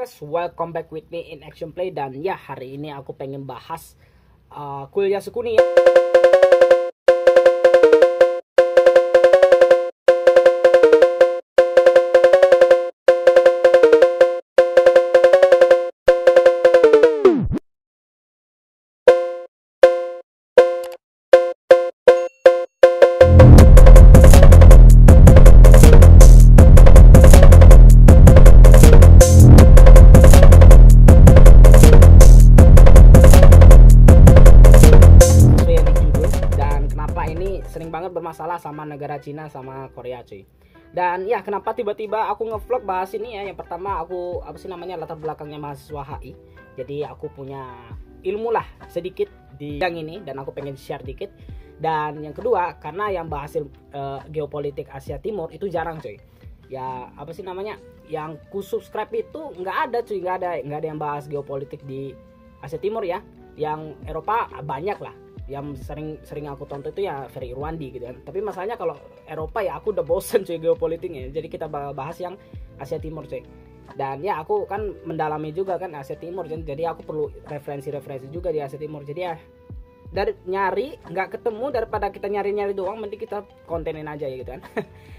guys, welcome back with me in Action Play. Dan ya, hari ini aku pengen bahas kuliah Sukuni ya. Sering banget bermasalah sama negara Cina sama Korea cuy. Dan ya, kenapa tiba-tiba aku ngevlog bahas ini ya. Yang pertama, aku latar belakangnya mahasiswa HI. Jadi aku punya ilmu lah sedikit di bidang ini dan aku pengen share dikit. Dan yang kedua, karena yang bahas geopolitik Asia Timur itu jarang cuy. Ya yang ku subscribe itu nggak ada cuy, nggak ada yang bahas geopolitik di Asia Timur ya. Yang Eropa banyak lah. Yang sering aku tonton itu ya Ferry Irwandi gitu kan. Tapi masalahnya kalau Eropa ya aku udah bosen cuy geopolitiknya. Jadi kita bahas yang Asia Timur cuy. Dan ya aku kan mendalami juga kan Asia Timur. Jadi aku perlu referensi juga di Asia Timur. Jadi ya dari nyari nggak ketemu, daripada kita nyari doang, mending kita kontenin aja ya gitu kan.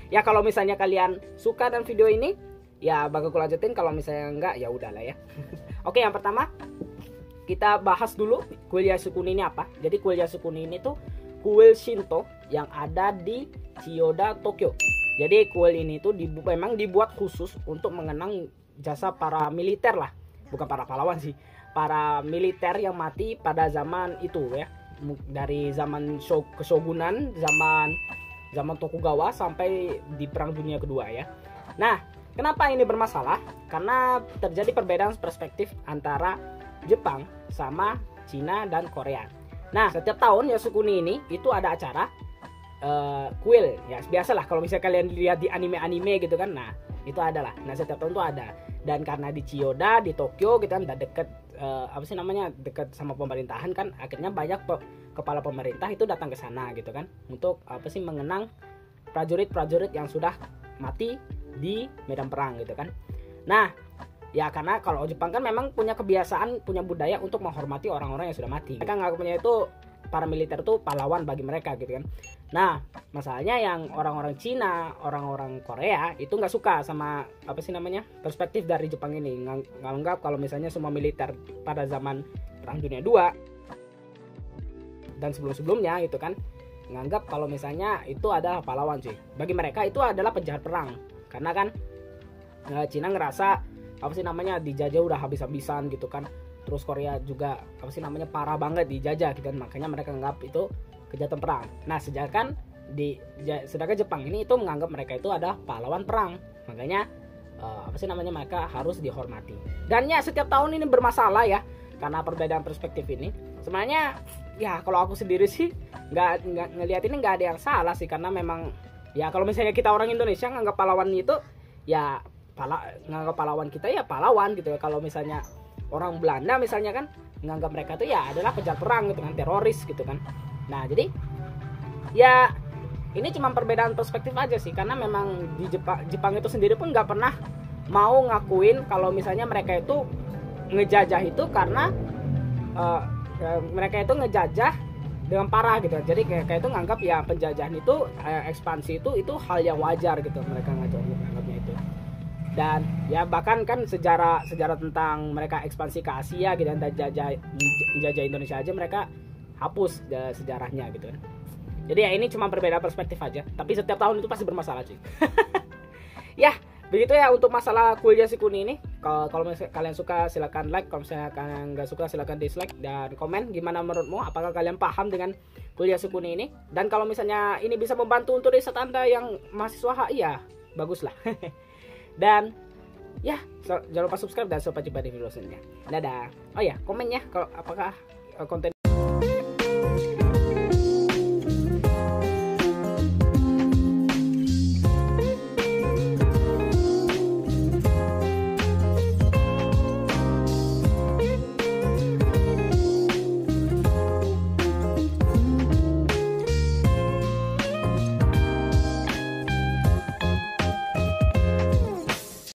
Ya kalau misalnya kalian suka dan video ini ya bakal aku lanjutin, kalau misalnya enggak ya udahlah ya. Oke, yang pertama kita bahas dulu kuil Yasukuni ini apa. Jadi kuil Yasukuni ini tuh kuil Shinto yang ada di Chiyoda, Tokyo. Jadi kuil ini tuh memang dibuat khusus untuk mengenang jasa para militer lah. Bukan para pahlawan sih. Para militer yang mati pada zaman itu ya. Dari zaman Keshogunan, zaman Tokugawa sampai di Perang Dunia Kedua ya. Nah, kenapa ini bermasalah? Karena terjadi perbedaan perspektif antara Jepang sama Cina dan Korea. Nah, setiap tahun Yasukuni ini itu ada acara kuil ya, biasalah kalau misalnya kalian lihat di anime gitu kan. Nah, itu adalah. Nah, setiap tahun tuh ada. Dan karena di Chiyoda di Tokyo gitu kan, udah deket dekat sama pemerintahan kan, akhirnya banyak kepala pemerintah itu datang ke sana gitu kan, untuk mengenang prajurit-prajurit yang sudah mati di medan perang gitu kan. Nah, ya karena kalau Jepang kan memang punya kebiasaan, punya budaya untuk menghormati orang-orang yang sudah mati. Mereka nganggapnya itu para militer itu pahlawan bagi mereka gitu kan. Nah, masalahnya yang orang-orang Cina, orang-orang Korea itu nggak suka sama perspektif dari Jepang ini. Nganggap kalau misalnya semua militer pada zaman Perang Dunia II dan sebelum-sebelumnya itu kan, nganggap kalau misalnya itu adalah pahlawan cuy. Bagi mereka itu adalah penjahat perang. Karena kan Cina ngerasa dijajah udah habis-habisan gitu kan. Terus Korea juga parah banget dijajah gitu kan. Makanya mereka anggap itu kejahatan perang. Nah, sedangkan Jepang ini itu menganggap mereka itu adalah pahlawan perang. Makanya mereka harus dihormati. Dan ya setiap tahun ini bermasalah ya karena perbedaan perspektif ini. Sebenarnya ya kalau aku sendiri sih nggak ngelihat ini nggak ada yang salah sih, karena memang ya kalau misalnya kita orang Indonesia nganggap pahlawan itu ya nganggap pahlawan kita ya pahlawan gitu ya. Kalau misalnya orang Belanda misalnya kan nganggap mereka tuh ya adalah penjahat perang gitu kan, teroris gitu kan. Nah, jadi ya ini cuma perbedaan perspektif aja sih, karena memang di Jepang itu sendiri pun nggak pernah mau ngakuin kalau misalnya mereka itu ngejajah itu karena mereka itu ngejajah dengan parah gitu. Jadi kayak itu nganggap ya penjajahan itu ekspansi itu hal yang wajar gitu, mereka nganggapnya itu. Dan ya bahkan kan sejarah tentang mereka ekspansi ke Asia gitu, dan jajah Indonesia aja mereka hapus sejarahnya gitu kan. Jadi ya ini cuma berbeda perspektif aja, tapi setiap tahun itu pasti bermasalah cuy. Ya begitu ya untuk masalah kuil Yasukuni ini. Kalau misalnya kalian suka silakan like, kalau misalnya kalian nggak suka silakan dislike, dan komen gimana menurutmu, apakah kalian paham dengan kuil Yasukuni ini. Dan kalau misalnya ini bisa membantu untuk riset Anda yang mahasiswa HI ya bagus lah. Dan ya jangan lupa subscribe dan sampai jumpa di video selanjutnya. Dadah. Oh ya, komen ya kalau apakah konten